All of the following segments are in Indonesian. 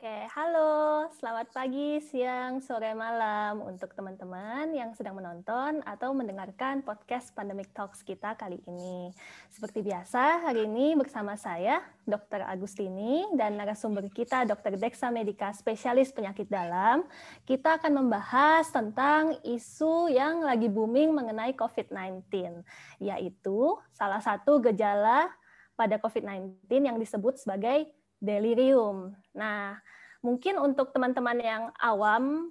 Oke, halo, selamat pagi, siang, sore, malam untuk teman-teman yang sedang menonton atau mendengarkan podcast Pandemic Talks kita kali ini. Seperti biasa, hari ini bersama saya, Dr. Agustini, dan narasumber kita, Dr. Dexa Medika, spesialis penyakit dalam. Kita akan membahas tentang isu yang lagi booming mengenai COVID-19, yaitu salah satu gejala pada COVID-19 yang disebut sebagai delirium. Nah, mungkin untuk teman-teman yang awam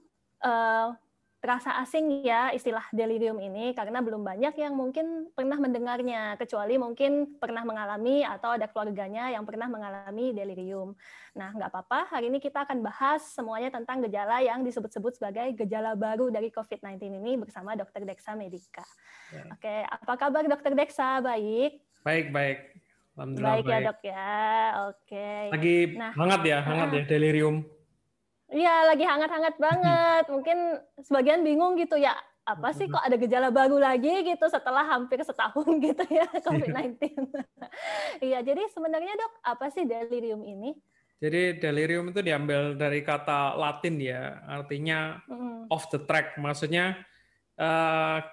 terasa asing ya istilah delirium ini karena belum banyak yang mungkin pernah mendengarnya, kecuali mungkin pernah mengalami atau ada keluarganya yang pernah mengalami delirium. Nah, nggak apa-apa, hari ini kita akan bahas semuanya tentang gejala yang disebut-sebut sebagai gejala baru dari COVID-19 ini bersama Dr. Dexa Medika. Oke, apa kabar Dr. Dexa? Baik? Baik. Alhamdulillah Baik ya baik. dok ya, oke. Lagi Nah, hangat ya delirium. iya lagi hangat-hangat banget. Mungkin sebagian bingung gitu ya, apa sih kok ada gejala baru lagi gitu setelah hampir setahun gitu ya COVID-19. Iya, jadi sebenarnya dok, apa sih delirium ini? Jadi delirium itu diambil dari kata Latin ya, artinya Hmm. off the track. Maksudnya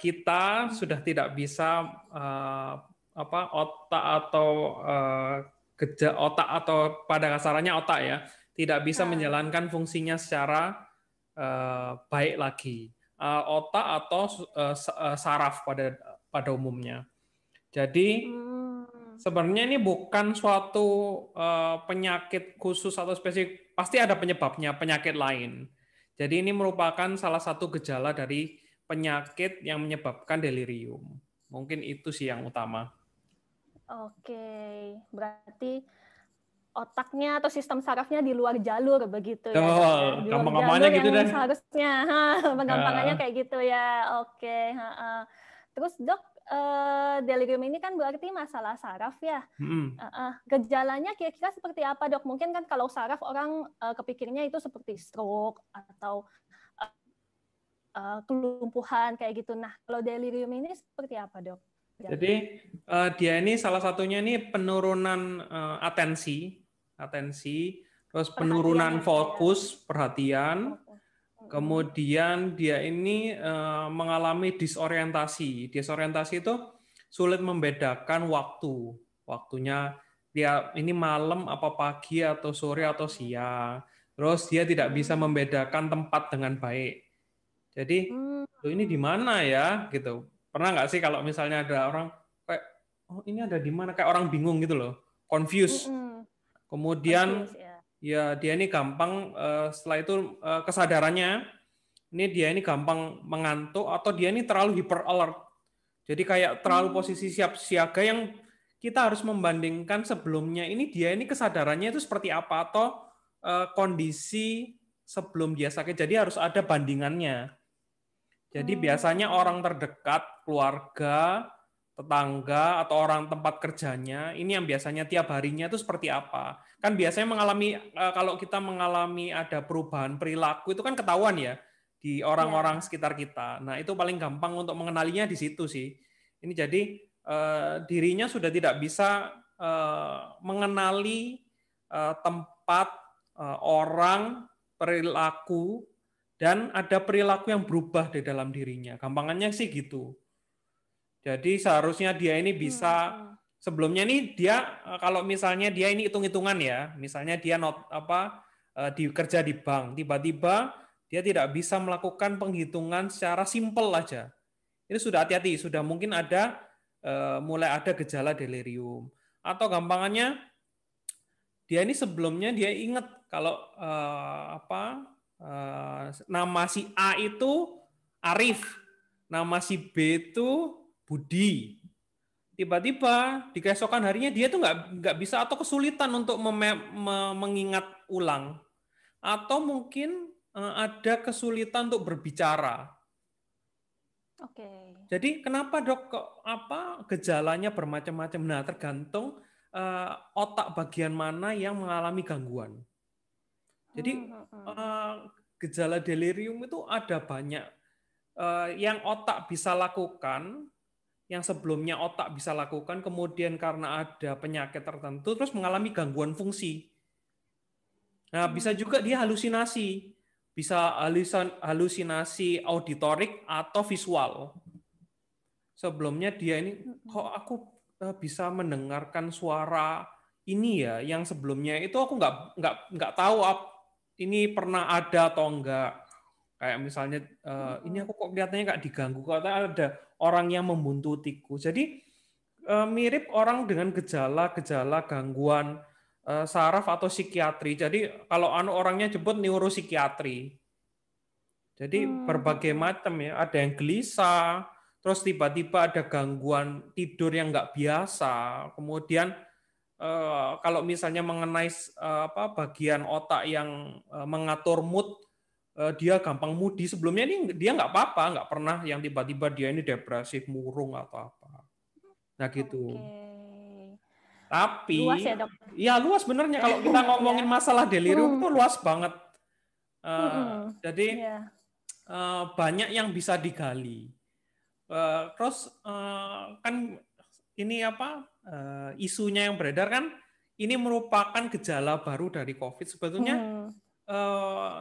kita sudah tidak bisa otak atau otak atau pada kasarannya otak ya, tidak bisa menjalankan fungsinya secara baik lagi. Otak atau saraf pada umumnya. Jadi sebenarnya ini bukan suatu penyakit khusus atau spesifik, pasti ada penyebabnya, penyakit lain. Jadi ini merupakan salah satu gejala dari penyakit yang menyebabkan delirium. Mungkin itu sih yang utama. Oke, berarti otaknya atau sistem sarafnya di luar jalur begitu ya dok ya, Oh, di luar gampang-gampangnya jalur gitu yang deh. seharusnya. Penggampangannya Ya. kayak gitu ya. Oke. Terus dok, delirium ini kan berarti masalah saraf ya. Hmm. Gejalanya kira-kira seperti apa dok? Mungkin kan kalau saraf orang kepikirnya itu seperti stroke atau kelumpuhan kayak gitu. Nah kalau delirium ini seperti apa dok? Jadi dia ini salah satunya ini penurunan atensi, terus Perhatian penurunan ya. fokus, perhatian, Oke. kemudian dia ini mengalami disorientasi. Disorientasi itu sulit membedakan waktunya dia ini malam apa pagi atau sore atau siang. Terus dia tidak bisa membedakan tempat dengan baik. Jadi, ini di mana ya gitu. Pernah nggak sih kalau misalnya ada orang kayak, oh ini ada di mana, kayak orang bingung gitu loh, confused. Kemudian Confused ya. ya dia ini gampang setelah itu kesadarannya ini dia ini gampang mengantuk atau dia ini terlalu hyper alert. Jadi kayak terlalu posisi siap siaga yang kita harus membandingkan sebelumnya ini dia ini kesadarannya itu seperti apa atau kondisi sebelum dia sakit. Jadi harus ada bandingannya. Jadi biasanya orang terdekat, keluarga, tetangga, atau orang tempat kerjanya, ini yang biasanya tiap harinya itu seperti apa. Kan biasanya mengalami, kalau kita mengalami ada perubahan perilaku, itu kan ketahuan ya, di orang-orang sekitar kita. Nah, itu paling gampang untuk mengenalinya di situ sih. Ini jadi dirinya sudah tidak bisa mengenali tempat, orang, perilaku, dan ada perilaku yang berubah di dalam dirinya. Gampangannya sih gitu. Jadi seharusnya dia ini bisa sebelumnya nih dia kalau misalnya dia ini hitung-hitungan ya, misalnya dia kerja di bank, tiba-tiba dia tidak bisa melakukan penghitungan secara simpel aja. Ini sudah hati-hati, sudah mungkin ada mulai ada gejala delirium. Atau gampangannya dia ini sebelumnya dia ingat kalau nama si A itu Arif, nama si B itu Budi. Tiba-tiba di keesokan harinya dia tuh nggak bisa atau kesulitan untuk mengingat ulang, atau mungkin ada kesulitan untuk berbicara. Oke. Jadi kenapa dok kok gejalanya bermacam-macam? Nah tergantung otak bagian mana yang mengalami gangguan. Jadi gejala delirium itu ada banyak yang otak bisa lakukan, yang sebelumnya otak bisa lakukan, kemudian karena ada penyakit tertentu terus mengalami gangguan fungsi. Nah, bisa juga dia halusinasi. Bisa halusinasi auditorik atau visual. Sebelumnya dia ini, kok aku bisa mendengarkan suara ini ya, yang sebelumnya itu aku nggak tahu ini pernah ada atau enggak. Kayak misalnya ini aku kok kelihatannya nggak diganggu, kok ada orang yang membuntutiku. Jadi mirip orang dengan gejala-gejala gangguan saraf atau psikiatri. Jadi kalau orangnya sebut neuropsikiatri. Jadi berbagai macam ya, ada yang gelisah, terus tiba-tiba ada gangguan tidur yang nggak biasa, kemudian kalau misalnya mengenai bagian otak yang mengatur mood, dia gampang moody. Sebelumnya ini dia nggak apa-apa, nggak pernah yang tiba-tiba dia ini depresif, murung atau apa. Nah gitu. Luas Tapi ya, Dok? ya luas benernya kalau kita ngomongin Ya. masalah delirium itu luas banget. Jadi Ya. banyak yang bisa digali. Terus kan ini isunya yang beredar kan ini merupakan gejala baru dari COVID. Sebetulnya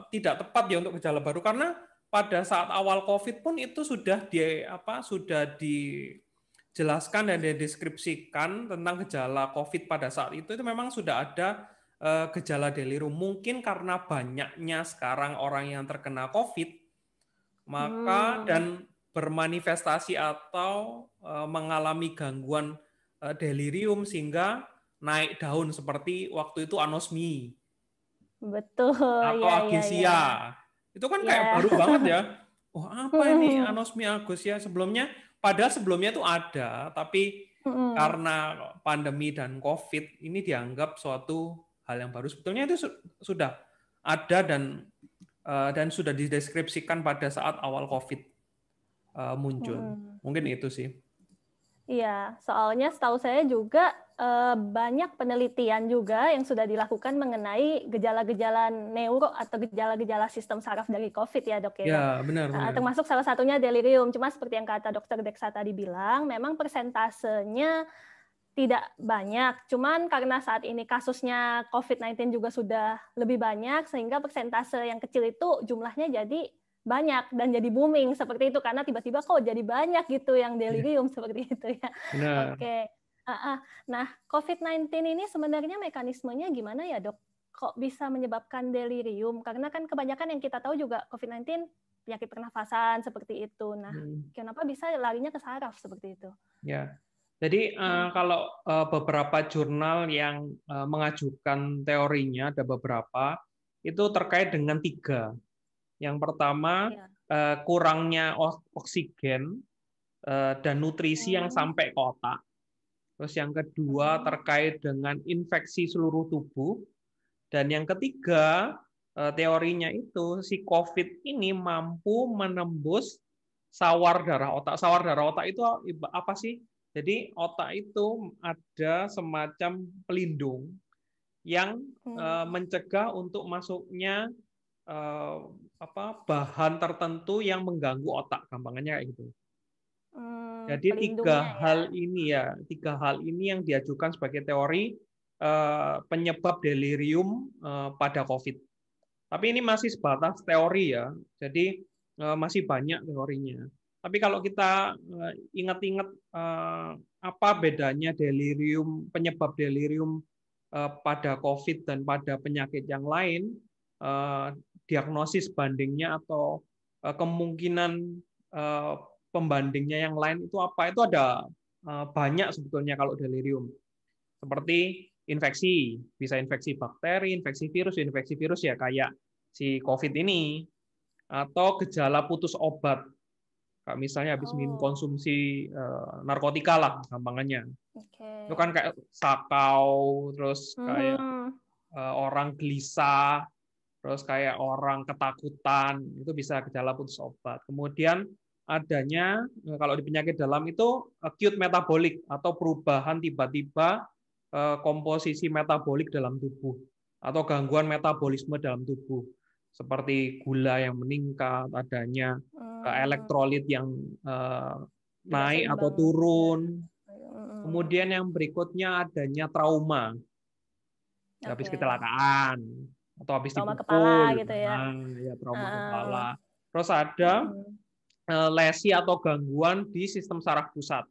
tidak tepat ya untuk gejala baru karena pada saat awal COVID pun itu sudah dijelaskan dan dideskripsikan tentang gejala COVID pada saat itu memang sudah ada gejala delirium. Mungkin karena banyaknya sekarang orang yang terkena COVID, maka dan bermanifestasi atau mengalami gangguan delirium sehingga naik daun seperti waktu itu anosmi Betul, atau ya, ya, ya. agesia. Itu kan kayak Ya. baru banget ya. Oh, apa ini anosmi agesia sebelumnya? Padahal sebelumnya itu ada, tapi karena pandemi dan COVID ini dianggap suatu hal yang baru. Sebetulnya itu sudah ada dan sudah dideskripsikan pada saat awal COVID muncul. Mungkin itu sih. Iya, soalnya setahu saya juga banyak penelitian juga yang sudah dilakukan mengenai gejala-gejala neuro atau gejala-gejala sistem saraf dari COVID ya, Dok ya. Ya, benar-benar. Termasuk salah satunya delirium. Cuma seperti yang kata Dokter Deksa tadi bilang, memang persentasenya tidak banyak. Cuman karena saat ini kasusnya COVID-19 juga sudah lebih banyak, sehingga persentase yang kecil itu jumlahnya jadi banyak dan jadi booming seperti itu karena tiba-tiba kok jadi banyak gitu yang delirium seperti itu ya. Benar. Oke. Nah, COVID-19 ini sebenarnya mekanismenya gimana ya, Dok? Kok bisa menyebabkan delirium? Karena kan kebanyakan yang kita tahu juga COVID-19 penyakit pernafasan seperti itu. Nah, kenapa bisa larinya ke saraf seperti itu? Ya. Jadi kalau beberapa jurnal yang mengajukan teorinya ada beberapa itu terkait dengan 3. Yang pertama kurangnya oksigen dan nutrisi yang sampai ke otak. Terus yang kedua terkait dengan infeksi seluruh tubuh. Dan yang ketiga teorinya itu si COVID ini mampu menembus sawar darah otak. Sawar darah otak itu apa sih? Jadi otak itu ada semacam pelindung yang mencegah untuk masuknya bahan tertentu yang mengganggu otak, gampangannya kayak gitu. Jadi 3 hal ini yang diajukan sebagai teori penyebab delirium pada COVID. Tapi ini masih sebatas teori ya, jadi masih banyak teorinya. Tapi kalau kita ingat-ingat apa bedanya penyebab delirium pada COVID dan pada penyakit yang lain, diagnosis bandingnya atau kemungkinan pembandingnya yang lain itu apa? Itu ada banyak sebetulnya kalau delirium. Seperti infeksi, bisa infeksi bakteri, infeksi virus ya kayak si COVID ini, atau gejala putus obat. Kayak misalnya habis minum konsumsi narkotika lah gampangannya. Itu kan kayak sakau, terus kayak orang gelisah, terus kayak orang ketakutan, itu bisa gejala putus obat. Kemudian adanya kalau di penyakit dalam itu acute metabolic atau perubahan tiba-tiba komposisi metabolik dalam tubuh atau gangguan metabolisme dalam tubuh seperti gula yang meningkat, adanya elektrolit yang naik atau turun. Kemudian yang berikutnya adanya trauma habis kecelakaan atau habis trauma kepala dipukul, gitu ya. ya trauma Uh, kepala. Terus ada mm, lesi atau gangguan di sistem saraf pusat.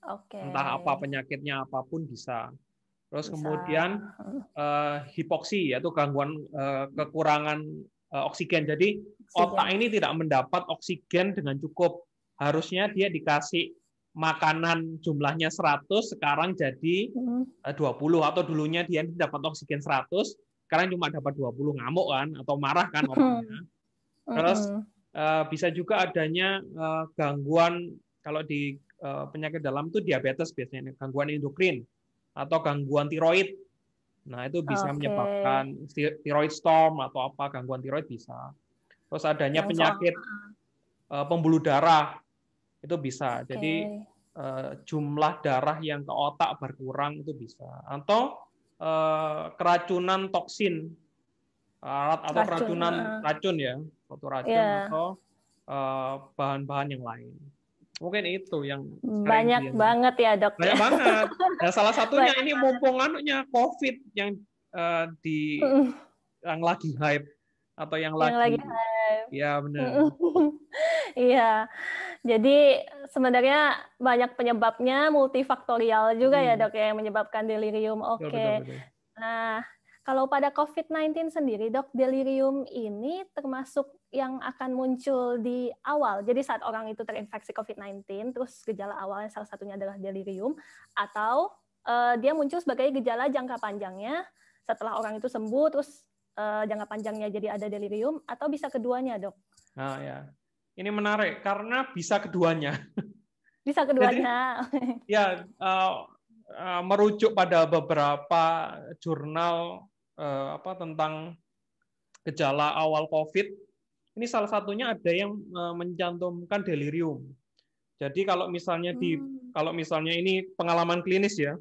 Oke, Entah apa penyakitnya apapun bisa. Terus bisa. kemudian hipoksi, yaitu gangguan kekurangan oksigen. Jadi otak Oksigen. ini tidak mendapat oksigen dengan cukup. Harusnya dia dikasih makanan jumlahnya 100, sekarang jadi 20. Atau dulunya dia dapat oksigen 100, sekarang cuma dapat 20. Ngamuk kan, atau marah kan otaknya. Terus bisa juga adanya gangguan, kalau di penyakit dalam itu diabetes biasanya, gangguan endokrin atau gangguan tiroid. Nah, itu bisa Oke. menyebabkan tiroid storm atau apa, gangguan tiroid bisa. Terus adanya Yang soal. penyakit pembuluh darah, itu bisa. Oke. Jadi jumlah darah yang ke otak berkurang itu bisa. Atau keracunan toksin atau keracunan racun ya, suatu racun atau bahan-bahan yang lain. Mungkin itu yang sering banyak banget ya dok. Banyak banget. Nah, salah satunya ini mumpung anunya COVID yang yang lagi hype atau yang lagi hype. Ya benar. Iya. Jadi sebenarnya banyak penyebabnya, multifaktorial juga ya dok ya yang menyebabkan delirium. Oke. Betul. Nah, kalau pada COVID-19 sendiri, dok, delirium ini termasuk yang akan muncul di awal. Jadi saat orang itu terinfeksi COVID-19, terus gejala awalnya salah satunya adalah delirium, atau dia muncul sebagai gejala jangka panjangnya setelah orang itu sembuh, terus jangka panjangnya jadi ada delirium, atau bisa keduanya, dok? Nah ya, ini menarik karena bisa keduanya. Bisa keduanya. Jadi, ya merujuk pada beberapa jurnal tentang gejala awal COVID, ini salah satunya ada yang mencantumkan delirium. Jadi kalau misalnya ini pengalaman klinis ya,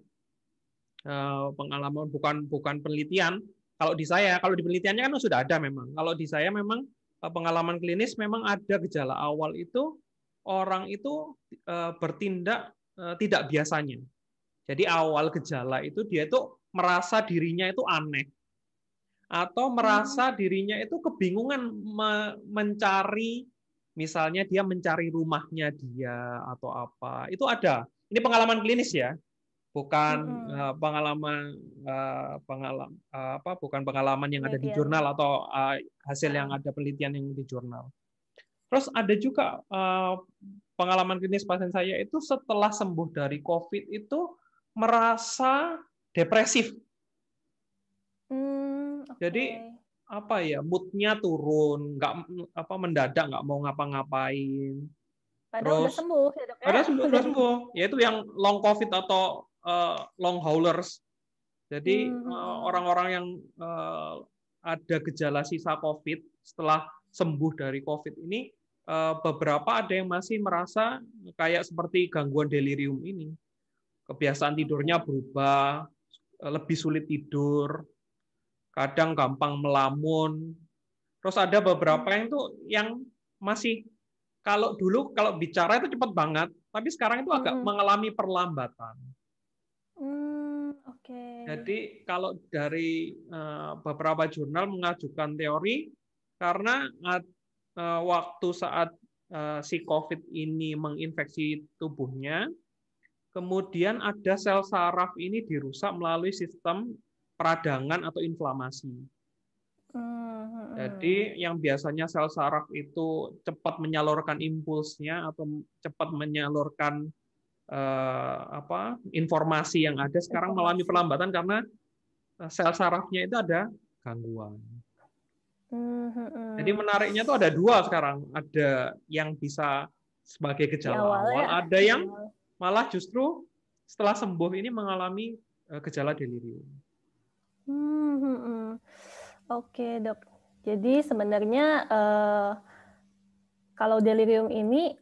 pengalaman bukan penelitian. Kalau di penelitiannya kan sudah ada memang. Kalau di saya memang pengalaman klinis memang ada gejala awal itu orang itu bertindak tidak biasanya. Jadi awal gejala itu dia itu merasa dirinya itu aneh atau merasa dirinya itu kebingungan mencari, misalnya dia mencari rumahnya dia atau apa. Itu ada. Ini pengalaman klinis ya, bukan bukan pengalaman yang ada di jurnal atau hasil yang ada penelitian yang di jurnal. Terus ada juga pengalaman klinis pasien saya itu setelah sembuh dari COVID itu merasa depresif. Jadi moodnya turun, mendadak nggak mau ngapa-ngapain. Padahal udah sembuh ya dok ya? Padahal sudah sembuh. Yaitu yang long COVID atau long haulers. Jadi orang-orang yang ada gejala sisa COVID setelah sembuh dari COVID ini, beberapa ada yang masih merasa kayak seperti gangguan delirium ini. Kebiasaan tidurnya berubah, lebih sulit tidur, kadang gampang melamun. Terus ada beberapa yang masih, kalau dulu kalau bicara itu cepat banget, tapi sekarang itu agak mengalami perlambatan. Jadi kalau dari beberapa jurnal mengajukan teori, karena waktu saat si COVID ini menginfeksi tubuhnya, kemudian ada sel saraf ini dirusak melalui sistem peradangan atau inflamasi. Jadi yang biasanya sel saraf itu cepat menyalurkan impulsnya atau cepat menyalurkan informasi yang ada, sekarang mengalami perlambatan karena sel sarafnya itu ada gangguan. Jadi menariknya itu ada dua sekarang, ada yang bisa sebagai gejala awal, ada yang malah justru setelah sembuh ini mengalami gejala delirium. Oke dok, jadi sebenarnya kalau delirium ini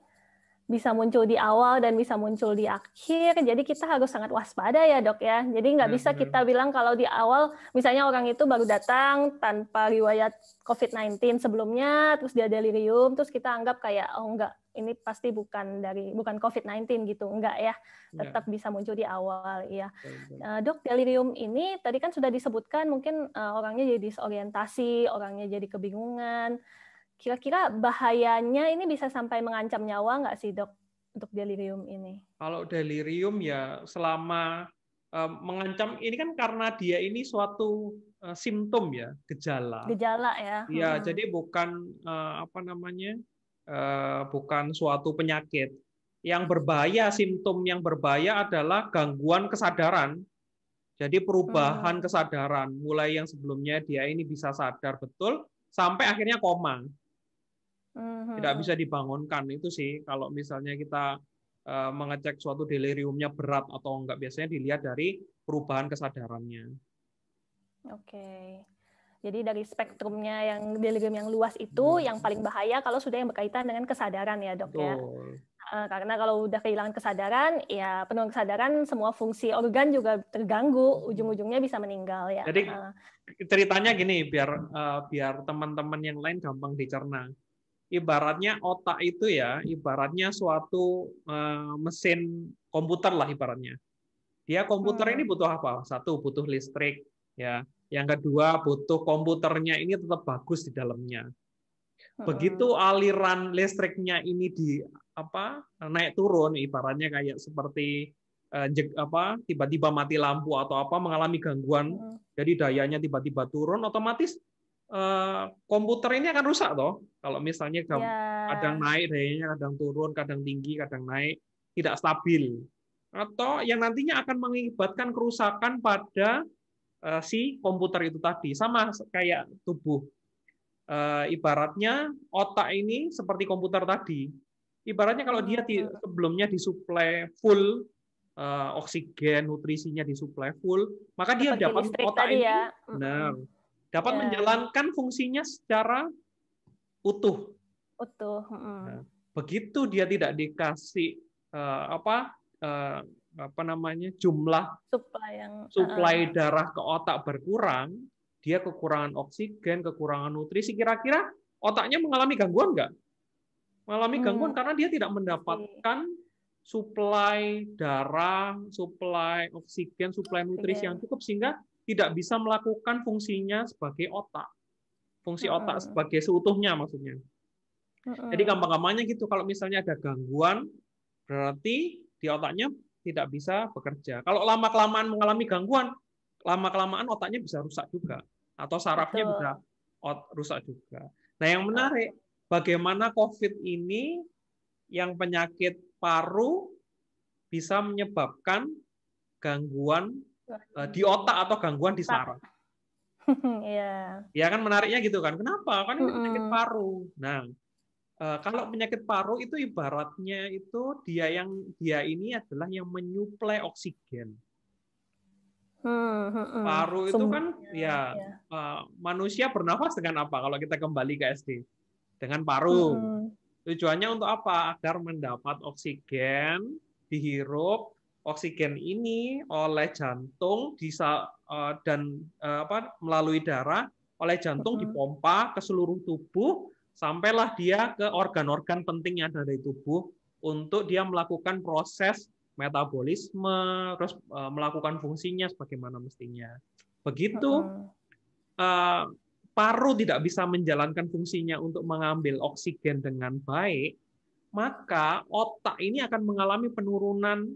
bisa muncul di awal dan bisa muncul di akhir, jadi kita harus sangat waspada ya dok ya. Jadi nggak bisa kita bilang kalau di awal, misalnya orang itu baru datang tanpa riwayat COVID-19 sebelumnya, terus dia delirium, terus kita anggap kayak, oh enggak, ini pasti bukan COVID-19 gitu, enggak ya, tetap bisa muncul di awal ya. Dok, delirium ini tadi kan sudah disebutkan mungkin orangnya jadi disorientasi, orangnya jadi kebingungan. Kira-kira bahayanya ini bisa sampai mengancam nyawa nggak sih, Dok, untuk delirium ini? Kalau delirium ya selama mengancam ini kan karena dia ini suatu simptom ya, gejala. Gejala ya. Ya, jadi bukan apa namanya? Bukan suatu penyakit. Yang berbahaya, simptom yang berbahaya adalah gangguan kesadaran. Jadi perubahan kesadaran, mulai yang sebelumnya dia ini bisa sadar betul sampai akhirnya koma. Tidak bisa dibangunkan. Itu sih kalau misalnya kita mengecek suatu deliriumnya berat atau enggak, biasanya dilihat dari perubahan kesadarannya. Oke. Jadi dari spektrumnya yang delirium yang luas itu yang paling bahaya kalau sudah yang berkaitan dengan kesadaran ya, Dok. Ya. Karena kalau udah kehilangan kesadaran, ya penuh kesadaran, semua fungsi organ juga terganggu, ujung-ujungnya bisa meninggal ya. Jadi ceritanya gini, biar teman-teman yang lain gampang dicerna. Ibaratnya otak itu ya, ibaratnya suatu mesin komputer lah ibaratnya. Dia komputer ini butuh apa? Satu, butuh listrik, ya. Yang kedua, butuh komputernya ini tetap bagus di dalamnya. Begitu aliran listriknya ini naik turun, ibaratnya kayak seperti tiba-tiba mati lampu atau mengalami gangguan, jadi dayanya tiba-tiba turun, otomatis komputer ini akan rusak toh. Kalau misalnya kadang naik dayanya, kadang turun, kadang tinggi, kadang naik, tidak stabil. Atau yang nantinya akan mengakibatkan kerusakan pada si komputer itu tadi. Sama kayak tubuh. Ibaratnya otak ini seperti komputer tadi. Ibaratnya kalau dia sebelumnya disuplai full oksigen, nutrisinya disuplai full, maka dia dapat otak ini dapat menjalankan fungsinya secara utuh. Nah, begitu dia tidak dikasih jumlah suplai darah ke otak berkurang, dia kekurangan oksigen, kekurangan nutrisi, kira-kira otaknya mengalami gangguan nggak? Mengalami gangguan karena dia tidak mendapatkan suplai darah, suplai oksigen, suplai nutrisi yang cukup, sehingga tidak bisa melakukan fungsinya sebagai otak. Fungsi otak sebagai seutuhnya maksudnya. Jadi gampang-gampangnya gitu, kalau misalnya ada gangguan, berarti di otaknya tidak bisa bekerja. Kalau lama-kelamaan mengalami gangguan, lama-kelamaan otaknya bisa rusak juga. Atau sarafnya bisa rusak juga. Nah yang menarik, bagaimana COVID ini yang penyakit paru bisa menyebabkan gangguan di otak atau gangguan di saraf. Ya kan menariknya gitu kan. Kenapa? Kan ini penyakit paru. Nah, kalau penyakit paru itu ibaratnya itu dia ini adalah yang menyuplai oksigen. Paru itu kan manusia bernafas dengan apa? Kalau kita kembali ke SD, dengan paru. Tujuannya untuk apa? Agar mendapat oksigen, dihirup. Oksigen ini oleh jantung dan melalui darah oleh jantung dipompa ke seluruh tubuh, sampailah dia ke organ-organ penting yang ada di tubuh untuk dia melakukan proses metabolisme, terus melakukan fungsinya sebagaimana mestinya. Begitu paru tidak bisa menjalankan fungsinya untuk mengambil oksigen dengan baik, maka otak ini akan mengalami penurunan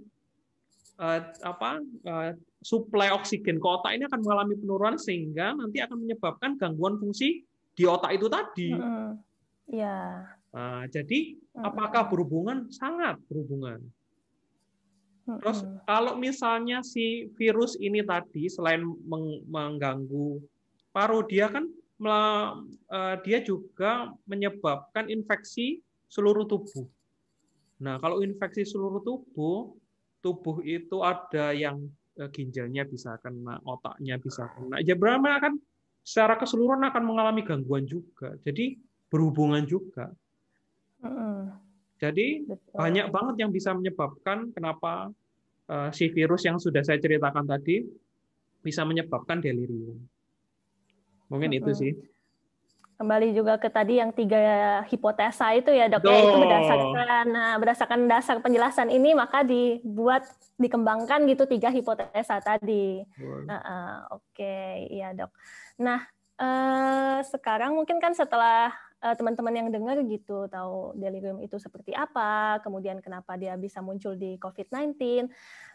suplai oksigen ke otak ini akan mengalami penurunan, sehingga nanti akan menyebabkan gangguan fungsi di otak itu tadi. Nah, jadi apakah berhubungan? Sangat berhubungan. Terus kalau misalnya si virus ini tadi selain mengganggu paru, dia juga menyebabkan infeksi seluruh tubuh. Nah, kalau infeksi seluruh tubuh itu ada yang ginjalnya bisa kena, otaknya bisa kena. Ya berarti akan secara keseluruhan akan mengalami gangguan juga. Jadi berhubungan juga. Jadi banyak banget yang bisa menyebabkan kenapa si virus yang sudah saya ceritakan tadi bisa menyebabkan delirium. Mungkin itu sih. Kembali juga ke tadi yang 3 hipotesa itu ya dok, ya itu Betul. berdasarkan dasar penjelasan ini maka dikembangkan gitu 3 hipotesa tadi. Betul. Oke, iya dok. Nah sekarang mungkin kan setelah teman-teman yang dengar gitu tahu delirium itu seperti apa, kemudian kenapa dia bisa muncul di COVID-19,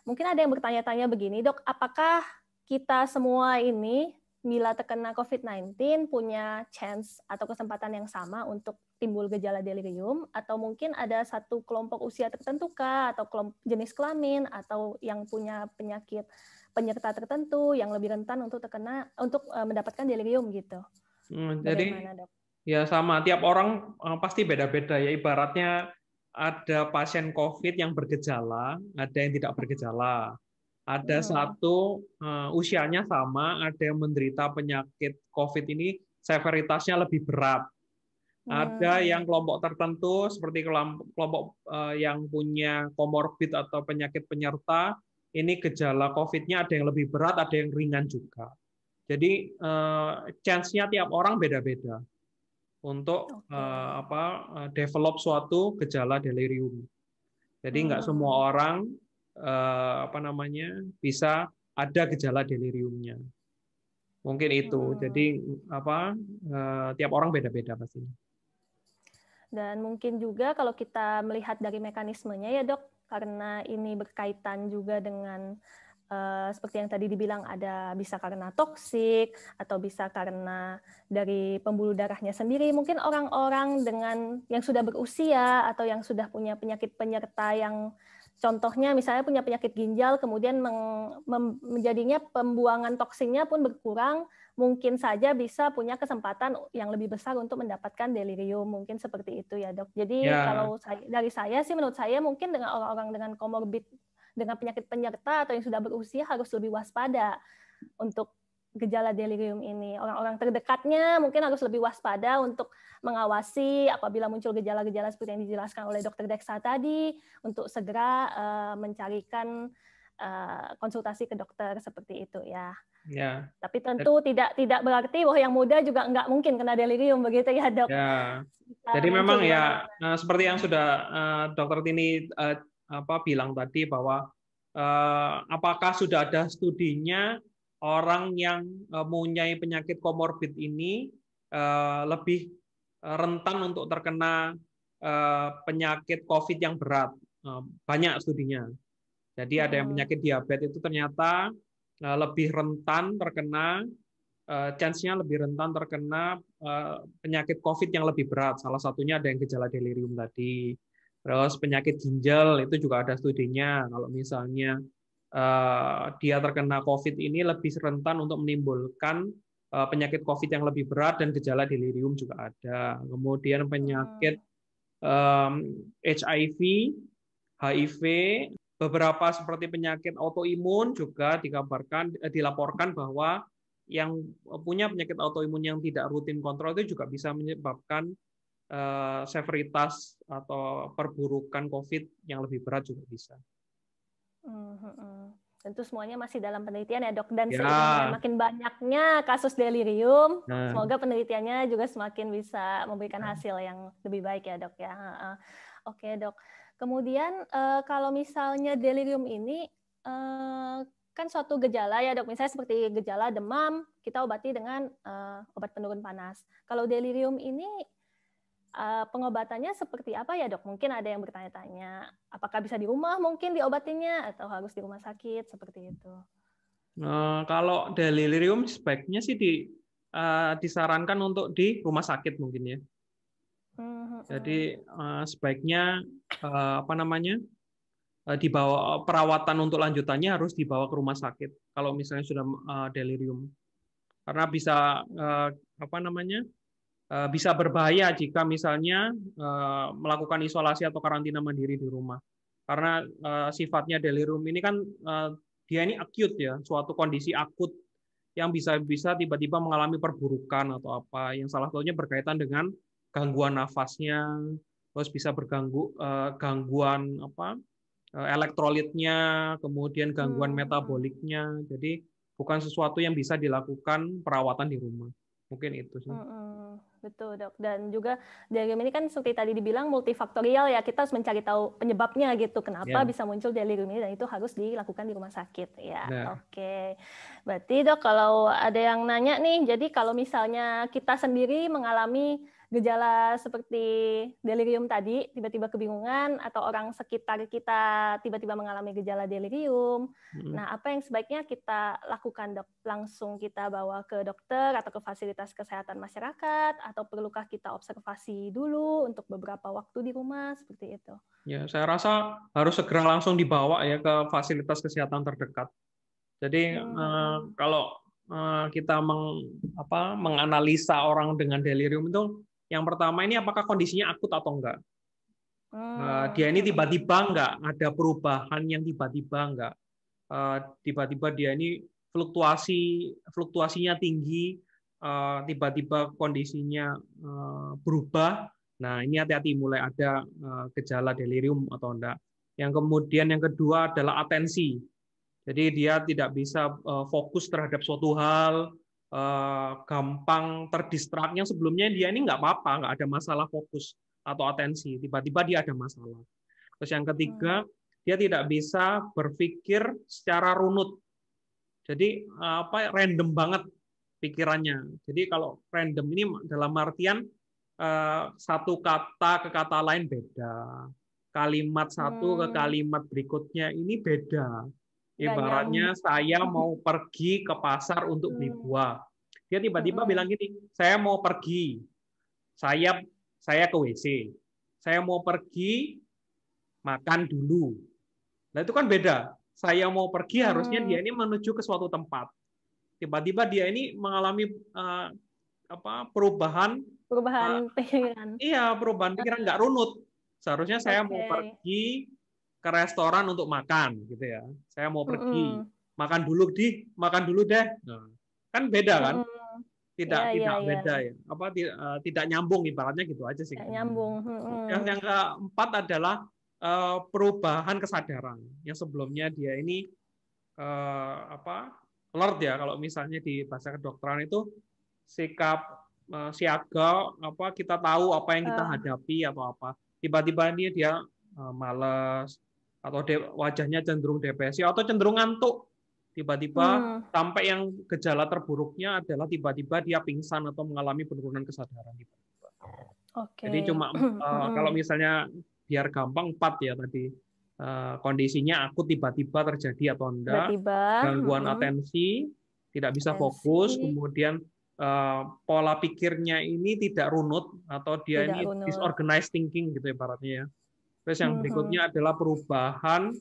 mungkin ada yang bertanya-tanya begini dok, apakah kita semua ini bila terkena COVID-19 punya chance atau kesempatan yang sama untuk timbul gejala delirium, atau mungkin ada satu kelompok usia tertentu kah, atau jenis kelamin, atau yang punya penyakit penyerta tertentu yang lebih rentan untuk mendapatkan delirium gitu. Jadi Bagaimana dok? ya sama, tiap orang pasti beda-beda ya. Ibaratnya ada pasien COVID yang bergejala, ada yang tidak bergejala. Ada satu usianya sama, ada yang menderita penyakit COVID ini severitasnya lebih berat. Ada yang kelompok tertentu seperti kelompok yang punya komorbid atau penyakit penyerta, ini gejala COVID-nya ada yang lebih berat, ada yang ringan juga. Jadi chance-nya tiap orang beda-beda untuk develop suatu gejala delirium. Jadi nggak semua orang bisa ada gejala deliriumnya. Mungkin itu. Jadi tiap orang beda-beda pastinya. Dan mungkin juga kalau kita melihat dari mekanismenya ya dok, karena ini berkaitan juga dengan seperti yang tadi dibilang ada bisa karena toksik atau bisa karena dari pembuluh darahnya sendiri. Mungkin orang-orang dengan yang sudah berusia atau yang sudah punya penyakit penyerta yang contohnya misalnya punya penyakit ginjal kemudian menjadinya pembuangan toksinnya pun berkurang, mungkin saja bisa punya kesempatan yang lebih besar untuk mendapatkan delirium, mungkin seperti itu ya dok. Jadi kalau dari saya sih menurut saya mungkin dengan orang-orang dengan komorbid dengan penyakit penyerta atau yang sudah berusia harus lebih waspada untuk gejala delirium ini. Orang-orang terdekatnya mungkin harus lebih waspada untuk mengawasi apabila muncul gejala-gejala seperti yang dijelaskan oleh Dr. Deksa tadi, untuk segera mencarikan konsultasi ke dokter seperti itu ya. Ya. Tapi tentu tidak berarti bahwa yang muda juga nggak mungkin kena delirium begitu ya dok. Ya. Jadi memang ya seperti yang sudah Dokter Tini bilang tadi bahwa apakah sudah ada studinya orang yang mempunyai penyakit komorbid ini lebih rentan untuk terkena penyakit COVID yang berat. Banyak studinya. Jadi ada yang penyakit diabetes itu ternyata lebih rentan terkena, chance-nya lebih rentan terkena penyakit COVID yang lebih berat. Salah satunya ada yang gejala delirium tadi. Terus penyakit ginjal itu juga ada studinya. Kalau misalnya dia terkena COVID ini lebih rentan untuk menimbulkan penyakit COVID yang lebih berat dan gejala delirium juga ada. Kemudian penyakit HIV, HIV, beberapa seperti penyakit autoimun juga dilaporkan bahwa yang punya penyakit autoimun yang tidak rutin kontrol itu juga bisa menyebabkan severitas atau perburukan COVID yang lebih berat juga bisa. Tentu semuanya masih dalam penelitian ya dok, dan seiring dengan makin banyaknya kasus delirium, semoga penelitiannya juga semakin bisa memberikan hasil yang lebih baik ya dok ya. Oke dok. Kemudian kalau misalnya delirium ini kan suatu gejala ya dok, misalnya seperti gejala demam, kita obati dengan obat penurun panas. Kalau delirium ini pengobatannya seperti apa ya dok? Mungkin ada yang bertanya-tanya, apakah bisa di rumah mungkin diobatinya atau harus di rumah sakit seperti itu? Kalau delirium sebaiknya sih disarankan untuk di rumah sakit mungkin ya. Jadi sebaiknya dibawa perawatan untuk lanjutannya harus dibawa ke rumah sakit kalau misalnya sudah delirium, karena bisa bisa berbahaya jika misalnya melakukan isolasi atau karantina mandiri di rumah, karena sifatnya delirium ini kan dia ini akut ya, suatu kondisi akut yang bisa tiba-tiba mengalami perburukan atau apa, yang salah satunya berkaitan dengan gangguan nafasnya, terus bisa gangguan elektrolitnya, kemudian gangguan metaboliknya. Jadi bukan sesuatu yang bisa dilakukan perawatan di rumah. Mungkin itu sih. betul dok. Dan juga delirium ini kan seperti tadi dibilang multifaktorial ya, kita harus mencari tahu penyebabnya gitu, kenapa Ya, bisa muncul delirium ini, dan itu harus dilakukan di rumah sakit ya. benar. Oke, berarti dok kalau ada yang nanya nih, jadi kalau misalnya kita sendiri mengalami gejala seperti delirium tadi, tiba-tiba kebingungan, atau orang sekitar kita tiba-tiba mengalami gejala delirium, nah, apa yang sebaiknya kita lakukan, dok? Langsung kita bawa ke dokter atau ke fasilitas kesehatan masyarakat, atau perlukah kita observasi dulu untuk beberapa waktu di rumah, seperti itu? Ya, saya rasa harus segera langsung dibawa ya ke fasilitas kesehatan terdekat. Jadi kalau kita menganalisa orang dengan delirium itu, yang pertama ini apakah kondisinya akut atau enggak. Dia ini tiba-tiba enggak ada perubahan yang tiba-tiba enggak. Tiba-tiba dia ini fluktuasinya tinggi, tiba-tiba kondisinya berubah. Nah, ini hati-hati mulai ada gejala delirium atau enggak. Yang kemudian yang kedua adalah atensi. Jadi dia tidak bisa fokus terhadap suatu hal, gampang terdistrak. Yang sebelumnya dia ini nggak apa-apa, nggak ada masalah fokus atau atensi. Tiba-tiba dia ada masalah. Terus yang ketiga, dia tidak bisa berpikir secara runut. Jadi random banget pikirannya. Jadi kalau random ini dalam artian satu kata ke kata lain beda. Kalimat satu ke kalimat berikutnya ini beda. Ibaratnya saya mau pergi ke pasar untuk beli buah. Dia tiba-tiba bilang gini, saya mau pergi, saya ke WC, saya mau pergi makan dulu. Nah itu kan beda. Saya mau pergi harusnya dia ini menuju ke suatu tempat. Tiba-tiba dia ini mengalami perubahan pikiran. Iya, perubahan pikiran nggak runut. Seharusnya saya mau pergi ke restoran untuk makan gitu ya. Saya mau pergi makan dulu deh. Nah, kan beda kan? Tidak beda ya. Tidak nyambung ibaratnya gitu aja sih. Tidak nyambung. Yang keempat adalah perubahan kesadaran. Yang sebelumnya dia ini alert ya, kalau misalnya di bahasa kedokteran itu sikap siaga, kita tahu apa yang kita hadapi atau apa. Tiba-tiba ini dia malas atau wajahnya cenderung depresi atau cenderung ngantuk. Tiba-tiba sampai yang gejala terburuknya adalah tiba-tiba dia pingsan atau mengalami penurunan kesadaran. Jadi cuma kalau misalnya biar gampang 4 ya tadi, kondisinya akut tiba-tiba terjadi atau enggak, gangguan atensi, tidak bisa fokus, kemudian pola pikirnya ini tidak runut atau dia ini disorganized thinking gitu ibaratnya ya. Terus yang berikutnya adalah perubahan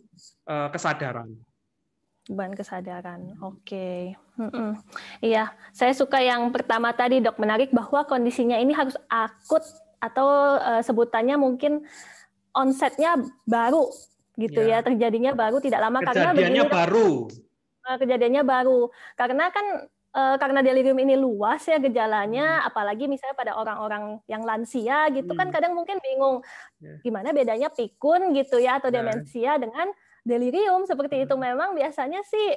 kesadaran. Perubahan kesadaran, oke. Iya, saya suka yang pertama tadi dok, menarik bahwa kondisinya ini harus akut atau sebutannya mungkin onsetnya baru gitu ya, terjadinya baru tidak lama karena begini. Kejadiannya baru karena kan karena delirium ini luas ya gejalanya, apalagi misalnya pada orang-orang yang lansia gitu kan kadang mungkin bingung gimana bedanya pikun gitu ya atau demensia dengan delirium seperti itu. Memang biasanya sih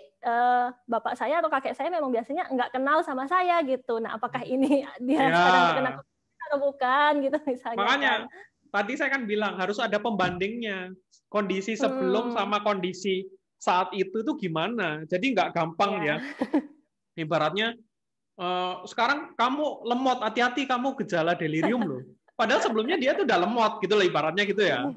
bapak saya atau kakek saya memang biasanya nggak kenal sama saya gitu. Nah apakah ini dia sedang terkena atau bukan gitu misalnya. Makanya tadi saya kan bilang harus ada pembandingnya, kondisi sebelum sama kondisi saat itu tuh gimana. Jadi nggak gampang ya. Ibaratnya sekarang kamu lemot, hati-hati kamu gejala delirium loh. Padahal sebelumnya dia tuh udah lemot gitu loh ibaratnya gitu ya.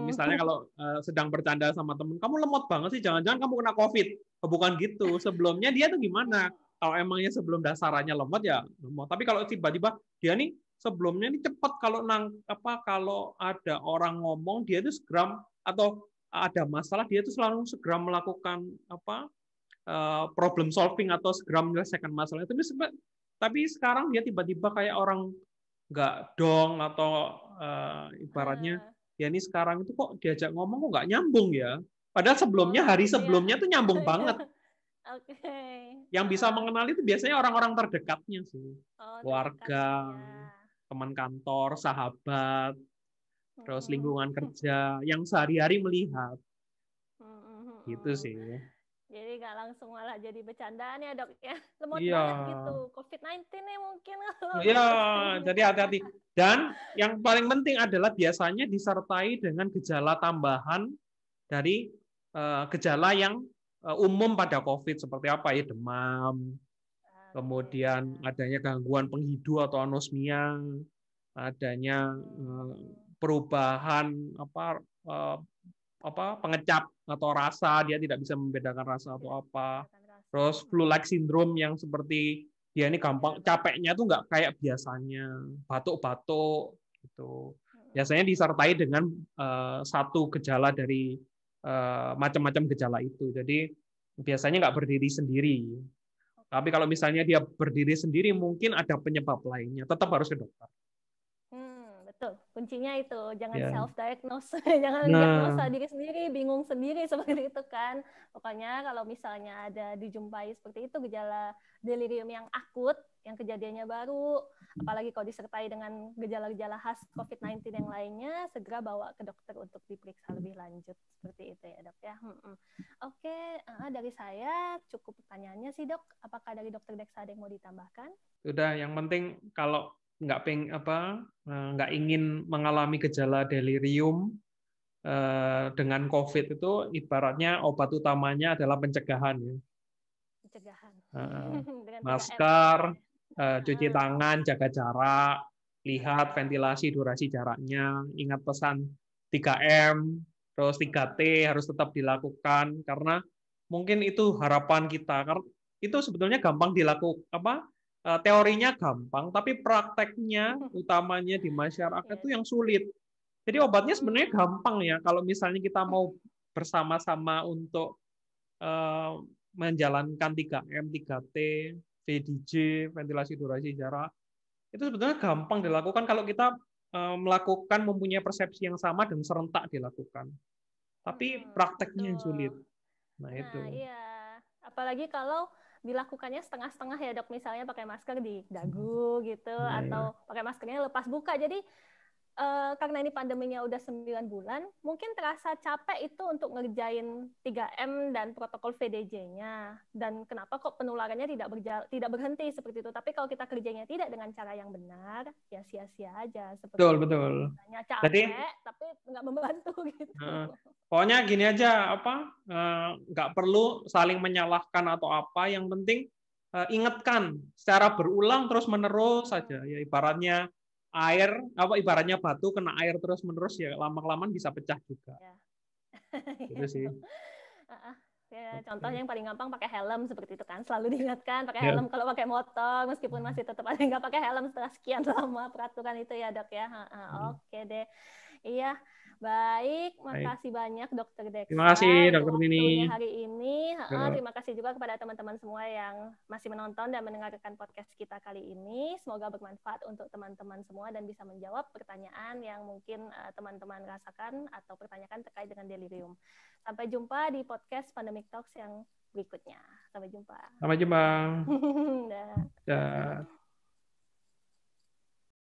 Misalnya kalau sedang bercanda sama temen, kamu lemot banget sih, jangan-jangan kamu kena COVID. Bukan gitu. Sebelumnya dia tuh gimana? Kalau emangnya sebelum dasarannya lemot ya lemot. Tapi kalau tiba-tiba dia nih sebelumnya ini cepat kalau ada orang ngomong dia itu segera atau ada masalah dia itu selalu segera melakukan problem solving atau segera menyelesaikan masalah itu. Tapi sekarang dia tiba-tiba kayak orang nggak dong atau ibaratnya ya ini sekarang itu kok diajak ngomong kok nggak nyambung ya. Padahal sebelumnya hari sebelumnya tuh nyambung banget. Yang bisa mengenal itu biasanya orang-orang terdekatnya sih, keluarga, teman kantor, sahabat, terus lingkungan kerja yang sehari-hari melihat. Gitu sih. Jadi nggak langsung malah jadi bercandaan ya dok ya. Lemot Iya. banget gitu. COVID-19 nih mungkin kalau Ya, gitu screeningnya. jadi hati-hati. Dan yang paling penting adalah biasanya disertai dengan gejala tambahan dari gejala yang umum pada COVID seperti apa ya, demam, Oke, kemudian ya. adanya gangguan penghidu atau anosmia, adanya perubahan eh, apa pengecap atau rasa, dia tidak bisa membedakan rasa atau Tidak apa. membedakan rasa. Terus flu-like syndrome yang seperti dia ini gampang Ya, batuk. capeknya tuh nggak kayak biasanya, batuk-batuk gitu. Mm-mm. Biasanya disertai dengan satu gejala dari macam-macam gejala itu. Jadi biasanya nggak berdiri sendiri. Tapi kalau Oke. misalnya dia berdiri sendiri, mungkin ada penyebab lainnya. Tetap harus ke dokter. Betul. Kuncinya itu, jangan Ya. self-diagnose, jangan Nah, diagnosa diri sendiri, bingung sendiri seperti itu kan. Pokoknya kalau misalnya ada dijumpai seperti itu gejala delirium yang akut, yang kejadiannya baru, apalagi kalau disertai dengan gejala-gejala khas COVID-19 yang lainnya, segera bawa ke dokter untuk diperiksa lebih lanjut. Seperti itu ya dok ya. Oke, dari saya cukup pertanyaannya sih dok. Apakah dari dokter Dexa ada yang mau ditambahkan? sudah. Yang penting kalau nggak ingin mengalami gejala delirium dengan COVID itu, ibaratnya obat utamanya adalah pencegahan ya. Pencegahan Eh, dengan 3M Masker, tentunya. cuci Ah, tangan, jaga jarak, lihat betul. ventilasi durasi jaraknya, ingat pesan 3M, terus 3T harus tetap dilakukan karena mungkin itu harapan kita. Karena itu sebetulnya gampang dilakukan teorinya gampang, tapi prakteknya utamanya di masyarakat Yes. itu yang sulit. Jadi obatnya sebenarnya Hmm. gampang ya kalau misalnya kita mau bersama-sama untuk eh, menjalankan 3M, 3T, VDJ, ventilasi durasi jarak, itu sebetulnya gampang dilakukan kalau kita melakukan mempunyai persepsi yang sama dan serentak dilakukan. Tapi prakteknya yang sulit. Betul. Nah, Nah, itu. iya. Apalagi kalau dilakukannya setengah-setengah ya dok, misalnya pakai masker di dagu gitu, Nah, ya. atau pakai maskernya lepas buka. Jadi karena ini pandeminya udah 9 bulan, mungkin terasa capek itu untuk ngerjain 3M dan protokol VDJ-nya. Dan kenapa kok penularannya tidak berhenti seperti itu. Tapi kalau kita kerjanya tidak dengan cara yang benar, ya sia-sia aja Betul, seperti itu. betul. Misalnya Jadi, capek, tapi nggak membantu gitu. pokoknya gini aja, nggak perlu saling menyalahkan atau apa. Yang penting ingatkan secara berulang terus menerus saja. Ya ibaratnya air, ibaratnya batu kena air terus menerus ya lama-kelamaan bisa pecah juga. Ya. Gitu sih. Ya, contoh Oke. yang paling gampang pakai helm seperti itu kan, selalu diingatkan pakai Ya. helm kalau pakai motor, meskipun masih tetap ada yang nggak pakai helm setelah sekian lama peraturan itu ya dok ya. Oke deh, iya baik, Baik. makasih banyak dokter Terima kasih, Dexa untuk Dokter Dini. waktunya hari ini. Ya. Terima kasih juga kepada teman-teman semua yang masih menonton dan mendengarkan podcast kita kali ini. Semoga bermanfaat untuk teman-teman semua dan bisa menjawab pertanyaan yang mungkin teman-teman rasakan atau pertanyakan terkait dengan delirium. Sampai jumpa di podcast Pandemic Talks yang berikutnya. Sampai jumpa. Sampai jumpa. Dah. Ya.